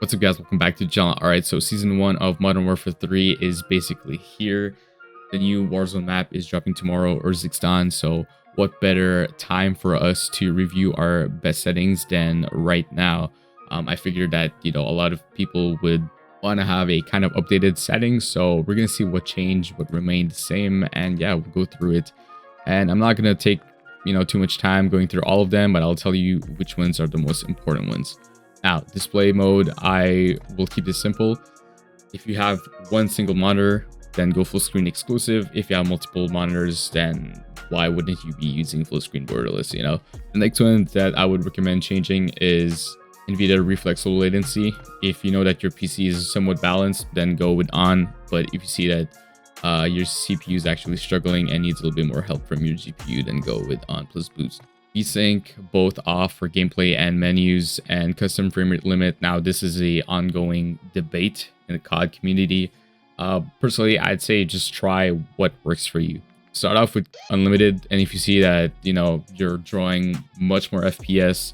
What's up, guys? Welcome back to the channel. Alright, so season 1 of Modern Warfare 3 is basically here. The new Warzone map is dropping tomorrow, Urzikstan. So what better time for us to review our best settings than right now? I figured that, a lot of people would want to have a kind of updated settings. So we're going to see what changed, what remained the same. And yeah, we'll go through it. And I'm not going to take, too much time going through all of them, but I'll tell you which ones are the most important ones. Now, display mode, I will keep this simple. If you have one single monitor, then go full screen exclusive. If you have multiple monitors, then why wouldn't you be using full screen borderless, The next one that I would recommend changing is Nvidia reflex low latency. If you know that your PC is somewhat balanced, then go with on. But if you see that your CPU is actually struggling and needs a little bit more help from your GPU, then go with on plus boost. VSync both off for gameplay and menus, and custom frame rate limit. Now this is a ongoing debate in the COD community. Personally, I'd say just try what works for you. Start off with unlimited, and if you see that you're drawing much more FPS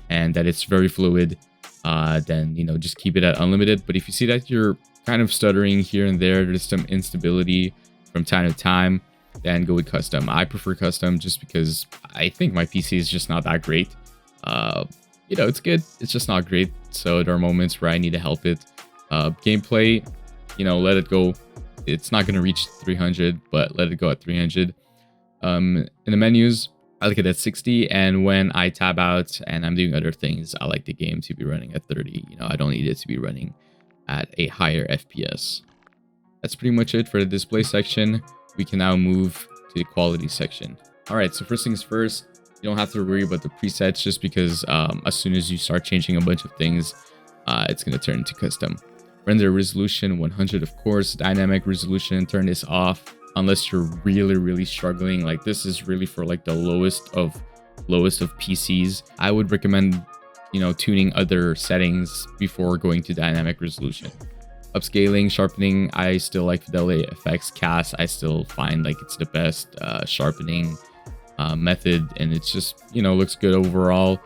and that it's very fluid, then just keep it at unlimited. But if you see that you're kind of stuttering here and there's some instability from time to time, then go with custom. I prefer custom just because I think my PC is just not that great. It's good, it's just not great. So there are moments where I need to help it. Gameplay, let it go. It's not going to reach 300, but let it go at 300. In the menus, I like it at 60, and when I tab out and I'm doing other things, I like the game to be running at 30. I don't need it to be running at a higher FPS. That's pretty much it for the display section. We can now move to the quality section. All right, so first things first, you don't have to worry about the presets just because as soon as you start changing a bunch of things, it's going to turn into custom. Render resolution 100, of course. Dynamic resolution, turn this off unless you're really struggling. Like, this is really for like the lowest of PCs. I would recommend tuning other settings before going to dynamic resolution. Upscaling, sharpening, I still like fidelity effects. Cast, I still find like it's the best sharpening method, and it's just looks good overall.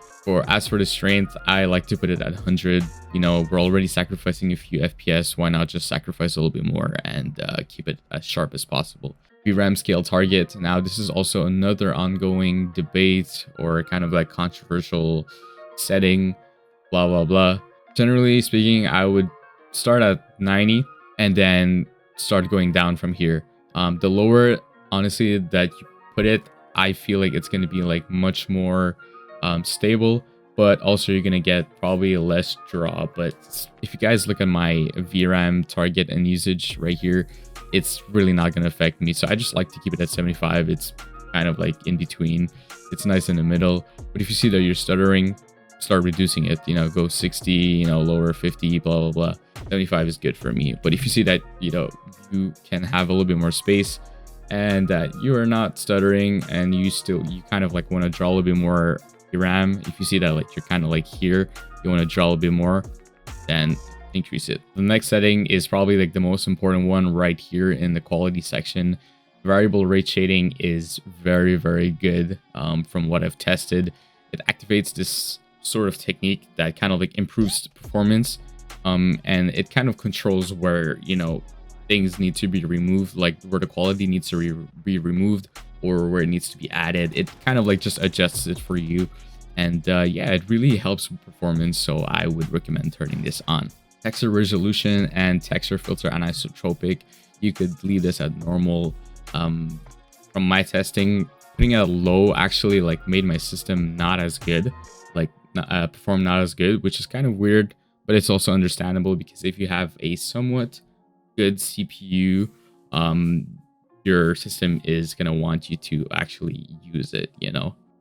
As for the strength, I like to put it at 100. We're already sacrificing a few FPS. Why not just sacrifice a little bit more and keep it as sharp as possible? VRAM scale target. Now this is also another ongoing debate or kind of like controversial setting. Blah blah blah. Generally speaking, I would start at 90 and then start going down from here. The lower, honestly, that you put it, I feel like it's going to be like much more stable, but also you're going to get probably less draw. But if you guys look at my VRAM target and usage right here, it's really not going to affect me. So I just like to keep it at 75. It's kind of like in between. It's nice in the middle. But if you see that you're stuttering, start reducing it, go 60, lower 50, blah blah blah. 75 is good for me. But if you see that you can have a little bit more space and that you are not stuttering and you kind of like want to draw a little bit more RAM, if you see that like you're kind of like here, you want to draw a little bit more, then increase it. The next setting is probably like the most important one right here in the quality section. Variable rate shading is very good. From what I've tested, it activates this sort of technique that kind of like improves performance, and it kind of controls where things need to be removed, like where the quality needs to be removed or where it needs to be added. It kind of like just adjusts it for you, and yeah, it really helps with performance. So I would recommend turning this on. Texture resolution and texture filter anisotropic, you could leave this at normal. From my testing, putting it at low actually like made my system not as good, perform not as good, which is kind of weird, but it's also understandable because if you have a somewhat good CPU, your system is going to want you to actually use it.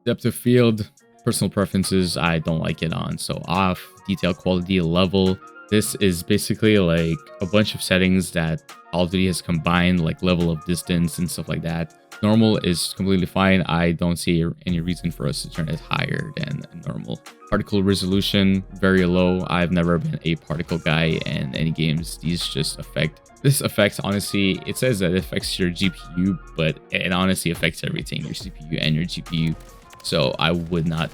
Depth of field, personal preferences, I don't like it on, so off. Detail quality level, this is basically like a bunch of settings that Call of Duty has combined, like level of distance and stuff like that. Normal is completely fine. I don't see any reason for us to turn it higher than normal. Particle resolution, very low. I've never been a particle guy in any games. This affects, honestly, it says that it affects your GPU, but it honestly affects everything, your CPU and your GPU. So I would not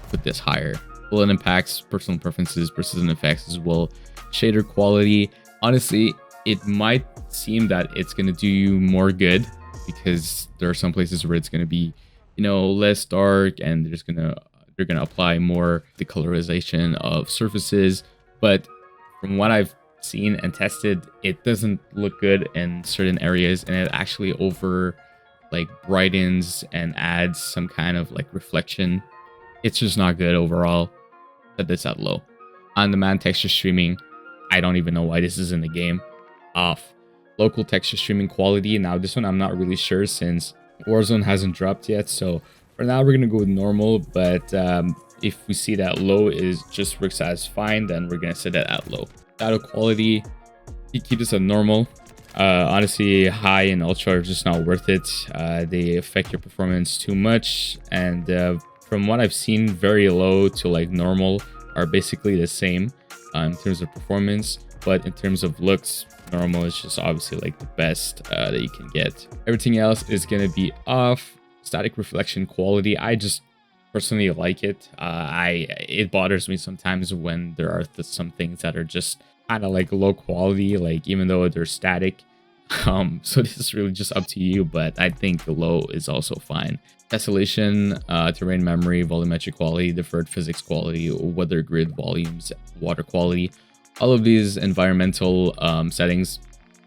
put this higher. bullet impacts, personal preferences, precision effects as well, shader quality. Honestly, it might seem that it's going to do you more good because there are some places where it's going to be, less dark, and they're going to apply more decolorization of surfaces. But from what I've seen and tested, it doesn't look good in certain areas, and it actually over like brightens and adds some kind of like reflection. It's just not good overall. Set this at low. On demand texture streaming, I don't even know why this is in the game. Off. Local texture streaming quality. Now this one I'm not really sure since Warzone hasn't dropped yet, so for now we're gonna go with normal, but if we see that low is just works as fine, then we're gonna set it at low. Shadow quality, you keep this at normal. Honestly, high and ultra are just not worth it. They affect your performance too much, and from what I've seen, very low to like normal are basically the same in terms of performance, but in terms of looks, normal is just obviously like the best that you can get. Everything else is gonna be off. Static reflection quality, I just personally like it. It bothers me sometimes when there are some things that are just kind of like low quality, like even though they're static. So this is really just up to you, but I think the low is also fine. Tessellation, terrain memory, volumetric quality, deferred physics quality, weather grid volumes, water quality, all of these environmental settings,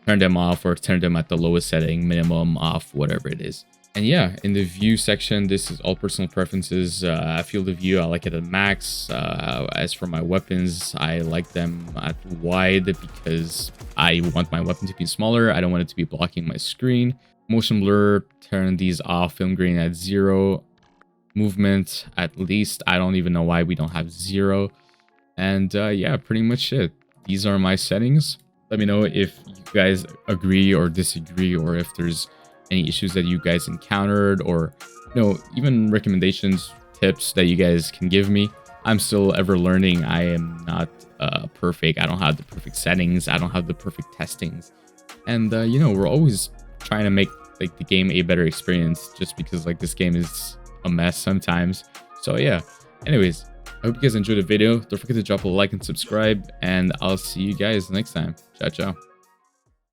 turn them off or turn them at the lowest setting, minimum, off, whatever it is. And yeah, in the view section, this is all personal preferences. Field of view, I like it at max. As for my weapons, I like them at wide because I want my weapon to be smaller. I don't want it to be blocking my screen. Motion blur, turn these off. Film grain at 0. Movement at least. I don't even know why we don't have 0. And yeah, pretty much it. These are my settings. Let me know if you guys agree or disagree, or if there's any issues that you guys encountered, or even recommendations, tips that you guys can give me. I'm still ever learning. I am not perfect. I don't have the perfect settings. I don't have the perfect testings, and we're always trying to make like the game a better experience, just because like this game is a mess sometimes. So yeah, anyways, I hope you guys enjoyed the video. Don't forget to drop a like and subscribe, and I'll see you guys next time. Ciao ciao.